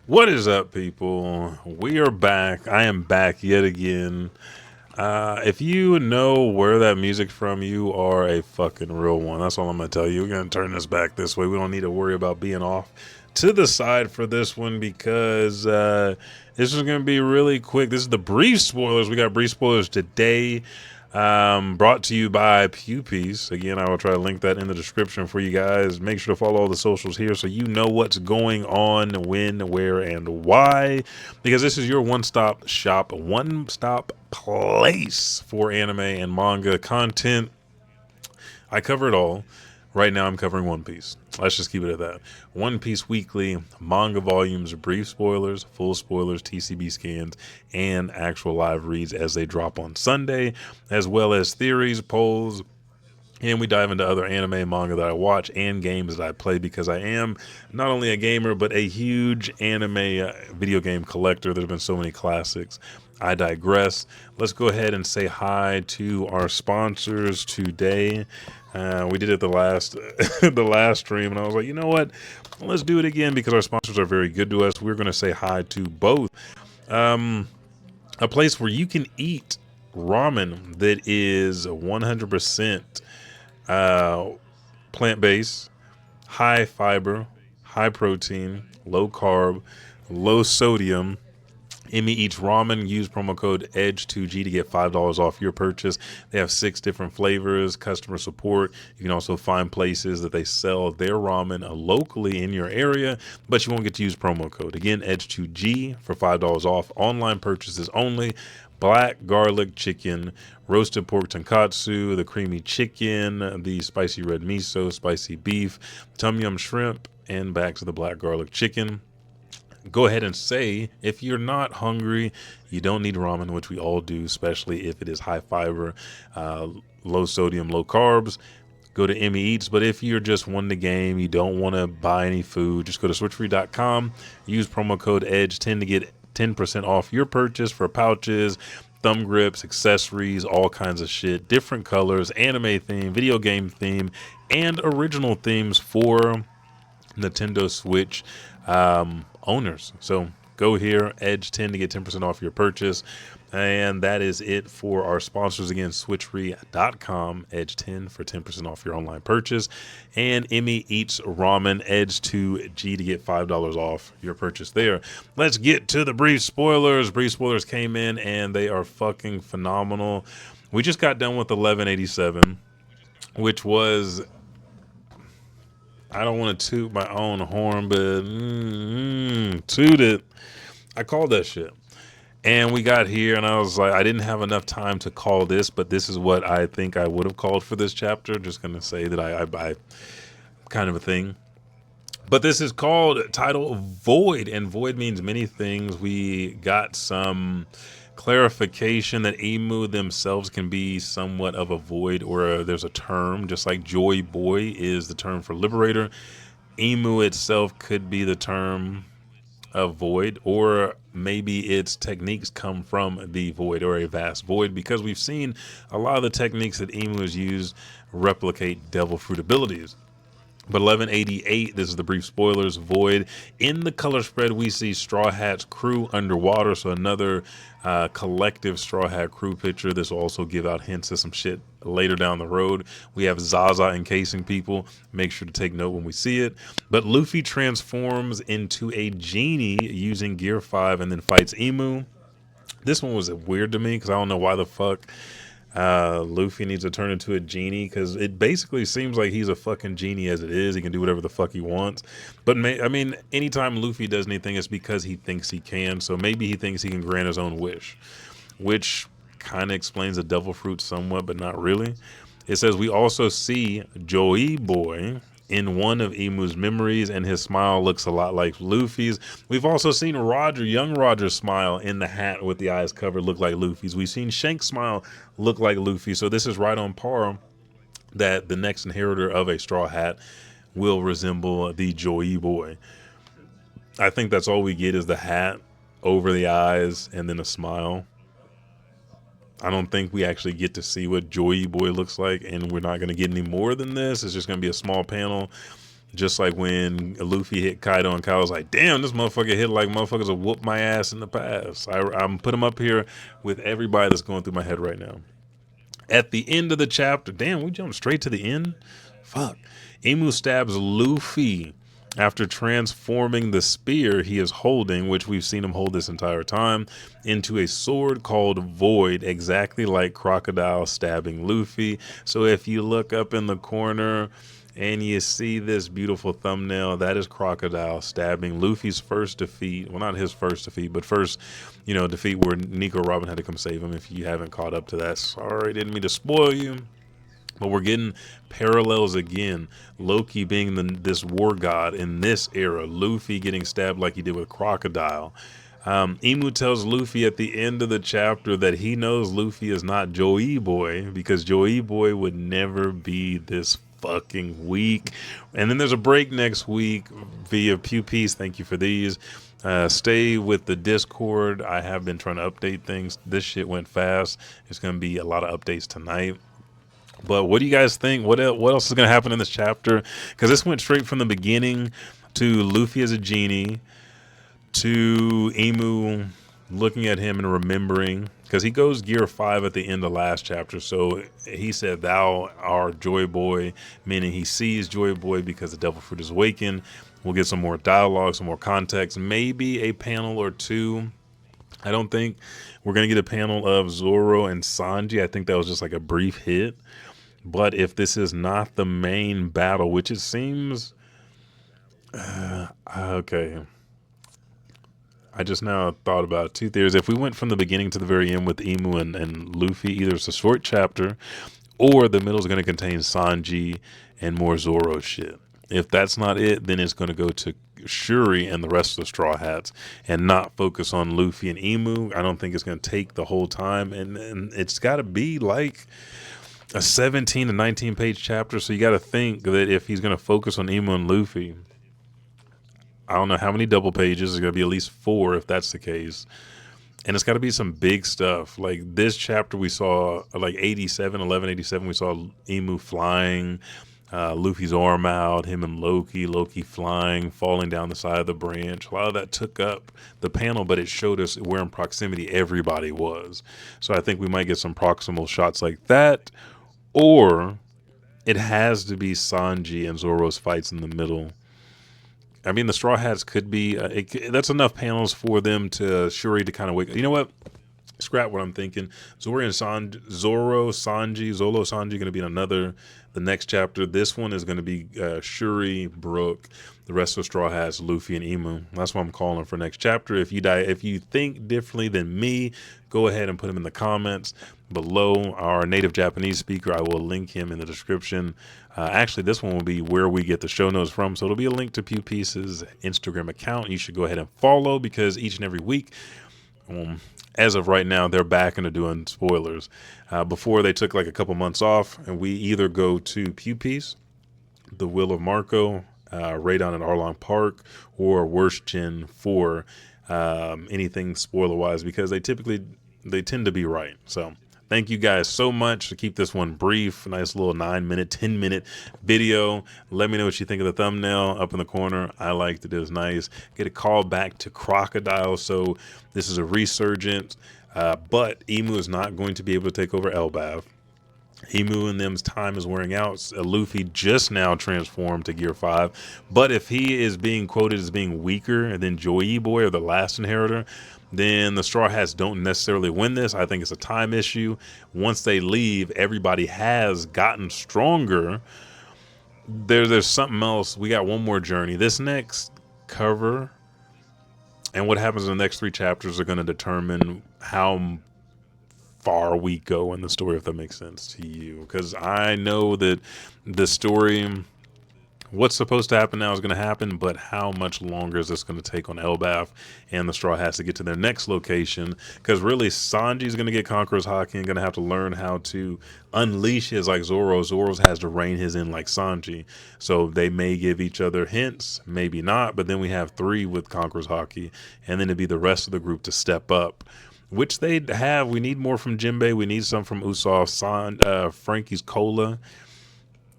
What is up, people? We are back. I am back yet again. If you know where that music's from, you are a fucking real one. That's all I'm gonna tell you. We're gonna turn this back this way. We don't need to worry about being off to the side for this one because this is gonna be really quick. This is the brief spoilers. We got brief spoilers today. Brought to you by Pew Piece. Again, I will try to link that in the description for you guys. Make sure to follow all the socials here so you know what's going on, when, where, and why. Because this is your one-stop shop, one-stop place for anime and manga content. I cover it all. Right now, I'm covering One Piece. Let's just keep it at that. One Piece Weekly, manga volumes, brief spoilers, full spoilers, TCB scans, and actual live reads as they drop on Sunday, as well as theories, polls, and we dive into other anime and manga that I watch and games that I play because I am not only a gamer, but a huge anime video game collector. There's been so many classics. I digress. Let's go ahead and say hi to our sponsors today. We did it the last the last stream, and I was like, you know what? Let's do it again because our sponsors are very good to us. We're going to say hi to both. A place where you can eat ramen that is 100% plant-based, high fiber, high protein, low carb, low sodium. IMU Eats Ramen. Use promo code EDGE2G to get $5 off your purchase. They have 6 different flavors, customer support. You can also find places that they sell their ramen locally in your area, but you won't get to use promo code. Again, EDGE2G for $5 off. Online purchases only. Black garlic chicken, roasted pork tonkatsu, the creamy chicken, the spicy red miso, spicy beef, tom yum shrimp, and back to the black garlic chicken. Go ahead and say, if you're not hungry, you don't need ramen, which we all do, especially if it is high fiber, low sodium, low carbs. Go to IMU Eats. But if you're just wanting the game, you don't want to buy any food, just go to switchfree.com. Use promo code EDGE10 to get 10% off your purchase for pouches, thumb grips, accessories, all kinds of shit, different colors, anime theme, video game theme, and original themes for Nintendo Switch owners. So go here, EDGE10 to get 10% off your purchase. And that is it for our sponsors. Again, switchfree.com, EDGE10 for 10% off your online purchase. And IMU Eats Ramen, EDGE2G to get $5 off your purchase there. Let's get to the brief spoilers. Brief spoilers came in and they are fucking phenomenal. We just got done with 1187, which was, I don't want to toot my own horn, but toot it. I called that shit. And we got here, and I was like, I didn't have enough time to call this, but this is what I think I would have called for this chapter. Just going to say that I kind of a thing. But this is called title Void, and Void means many things. We got some clarification that Imu themselves can be somewhat of a void, or there's a term, just like Joy Boy is the term for liberator. Imu itself could be the term of void, or maybe its techniques come from the void or a vast void, because we've seen a lot of the techniques that Imu has used replicate devil fruit abilities. But 1188, this is the brief spoilers, Void. In the color spread, we see Straw Hat's crew underwater, so another collective Straw Hat crew picture. This will also give out hints to some shit later down the road. We have Zaza encasing people. Make sure to take note when we see it. But Luffy transforms into a genie using Gear 5 and then fights Imu. This one was weird to me because I don't know why the fuck Luffy needs to turn into a genie, because it basically seems like he's a fucking genie as it is. He can do whatever the fuck he wants. But I mean, anytime Luffy does anything, it's because he thinks he can. So maybe he thinks he can grant his own wish, which kind of explains the devil fruit somewhat, but not really. It says we also see Joey Boy in one of Imu's memories, and his smile looks a lot like Luffy's. We've also seen Roger, young Roger's smile in the hat with the eyes covered look like Luffy's. We've seen Shank's smile look like Luffy. So this is right on par that the next inheritor of a Straw Hat will resemble the Joey Boy. I think that's all we get is the hat over the eyes and then a smile. I don't think we actually get to see what Joey Boy looks like, and we're not going to get any more than this. It's just going to be a small panel. Just like when Luffy hit Kaido and Kaido was like, damn, this motherfucker hit like motherfuckers have whooped my ass in the past. I'm put him up here with everybody that's going through my head right now. At the end of the chapter, damn, we jumped straight to the end? Fuck. Imu stabs Luffy after transforming the spear he is holding, which we've seen him hold this entire time, into a sword called Void, exactly like Crocodile stabbing Luffy. So if you look up in the corner and you see this beautiful thumbnail, that is Crocodile stabbing Luffy's first defeat. Well, not his first defeat, but first, defeat where Nico Robin had to come save him. If you haven't caught up to that, sorry, didn't mean to spoil you. But we're getting parallels again. Loki being this war god in this era. Luffy getting stabbed like he did with Crocodile. Imu tells Luffy at the end of the chapter that he knows Luffy is not Joey Boy because Joey Boy would never be this fucking weak. And then there's a break next week via Pew Peace. Thank you for these. Stay with the Discord. I have been trying to update things. This shit went fast. There's going to be a lot of updates tonight. But what do you guys think? What else is going to happen in this chapter? Because this went straight from the beginning to Luffy as a genie, to Imu looking at him and remembering. Because he goes Gear 5 at the end of last chapter. So he said, thou art Joy Boy, meaning he sees Joy Boy because the Devil Fruit is awakened. We'll get some more dialogue, some more context, maybe a panel or two. I don't think we're going to get a panel of Zoro and Sanji. I think that was just like a brief hit. But if this is not the main battle, which it seems, okay. I just now thought about two theories. If we went from the beginning to the very end with Imu and Luffy, either it's a short chapter or the middle is going to contain Sanji and more Zoro shit. If that's not it, then it's going to go to Shuri and the rest of the Straw Hats and not focus on Luffy and Imu. I don't think it's going to take the whole time. And it's got to be like a 17 to 19 page chapter. So you got to think that if he's going to focus on Imu and Luffy, I don't know how many double pages. It's going to be at least 4 if that's the case. And it's got to be some big stuff. Like this chapter we saw, like 1187, we saw Imu flying, Luffy's arm out, him and Loki flying, falling down the side of the branch. A lot of that took up the panel, but it showed us where in proximity everybody was. So I think we might get some proximal shots like that. Or it has to be Sanji and Zoro's fights in the middle. I mean, the Straw Hats could be, that's enough panels for them to, Shuri to kind of wake up. You know what? Scrap what I'm thinking. Zoro, Sanji going to be in the next chapter. This one is going to be Shuri, Brooke, the rest of Straw Hats, Luffy, and Imu. That's what I'm calling for next chapter. If you think differently than me, go ahead and put them in the comments below. Our native Japanese speaker, I will link him in the description. Actually, this one will be where we get the show notes from. So it'll be a link to Pew Piece's Instagram account. You should go ahead and follow because each and every week, as of right now, they're back into doing spoilers. Before they took like a couple months off, and we either go to Pew Piece, The Will of Marco, Raydon at Arlong Park, or Worst Gen for anything spoiler wise, because they tend to be right. So thank you guys so much to keep this one brief. Nice little 9-minute, 10-minute video. Let me know what you think of the thumbnail up in the corner. I liked it. It was nice. Get a call back to Crocodile. So this is a resurgence, but Imu is not going to be able to take over Elbaf. Imu and them's time is wearing out. Luffy just now transformed to Gear 5. But if he is being quoted as being weaker than Joey Boy or the last inheritor, then the Straw Hats don't necessarily win this. I think it's a time issue. Once they leave, everybody has gotten stronger. There's something else. We got one more journey. This next cover and what happens in the next 3 chapters are going to determine how far we go in the story, if that makes sense to you. Because I know that the story, what's supposed to happen now is going to happen, but how much longer is this going to take on Elbaf and the Straw Hats to get to their next location? Because really, Sanji's going to get Conqueror's Haki and going to have to learn how to unleash his like Zoro. Zoro's has to rein his in like Sanji. So they may give each other hints, maybe not. But then we have 3 with Conqueror's Haki, and then it'd be the rest of the group to step up, which they have. We need more from Jinbei. We need some from Usopp, Frankie's Cola.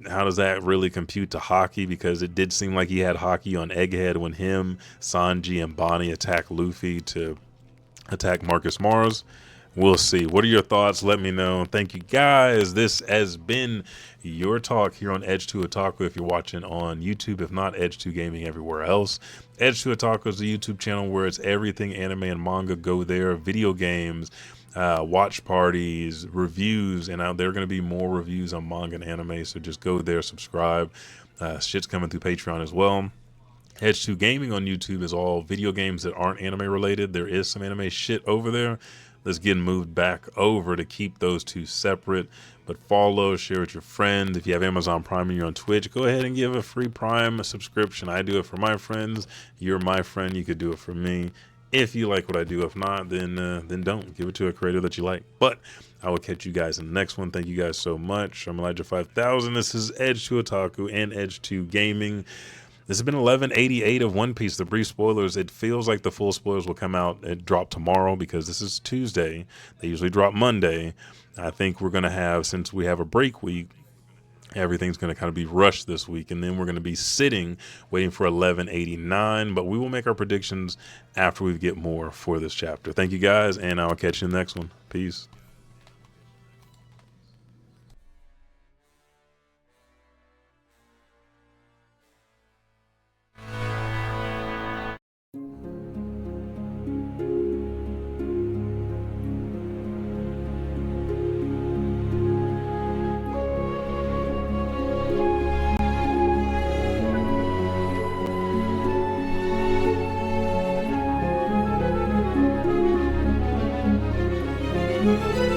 how does that really compute to hockey? Because it did seem like he had hockey on Egghead when him, Sanji, and Bonnie attacked Luffy to attack Marcus Mars. We'll see. What are your thoughts? Let me know. Thank you guys. This has been your talk here on Edge to Otaku. If you're watching on YouTube, if not, Edge to Gaming everywhere else. Edge to Otaku is the YouTube channel where it's everything anime and manga. Go there. Video games, watch parties, reviews, and there are going to be more reviews on manga and anime. So just go there, subscribe. Shit's coming through Patreon as well. Edge to Gaming on YouTube is all video games that aren't anime related. There is some anime shit over there that's getting moved back over to keep those two separate. But follow, share with your friends. If you have Amazon Prime and you're on Twitch, go ahead and give a free Prime subscription. I do it for my friends. You're my friend. You could do it for me. If you like what I do, if not, then don't. Give it to a creator that you like. But I will catch you guys in the next one. Thank you guys so much. I'm Elijah 5000. This is Edge to Otaku and Edge to Gaming. This has been 1188 of One Piece, the brief spoilers. It feels like the full spoilers will come out and drop tomorrow because this is Tuesday. They usually drop Monday. I think we're going to have, since we have a break week, everything's going to kind of be rushed this week. And then we're going to be sitting, waiting for 1189. But we will make our predictions after we get more for this chapter. Thank you guys, and I'll catch you in the next one. Peace. Thank you.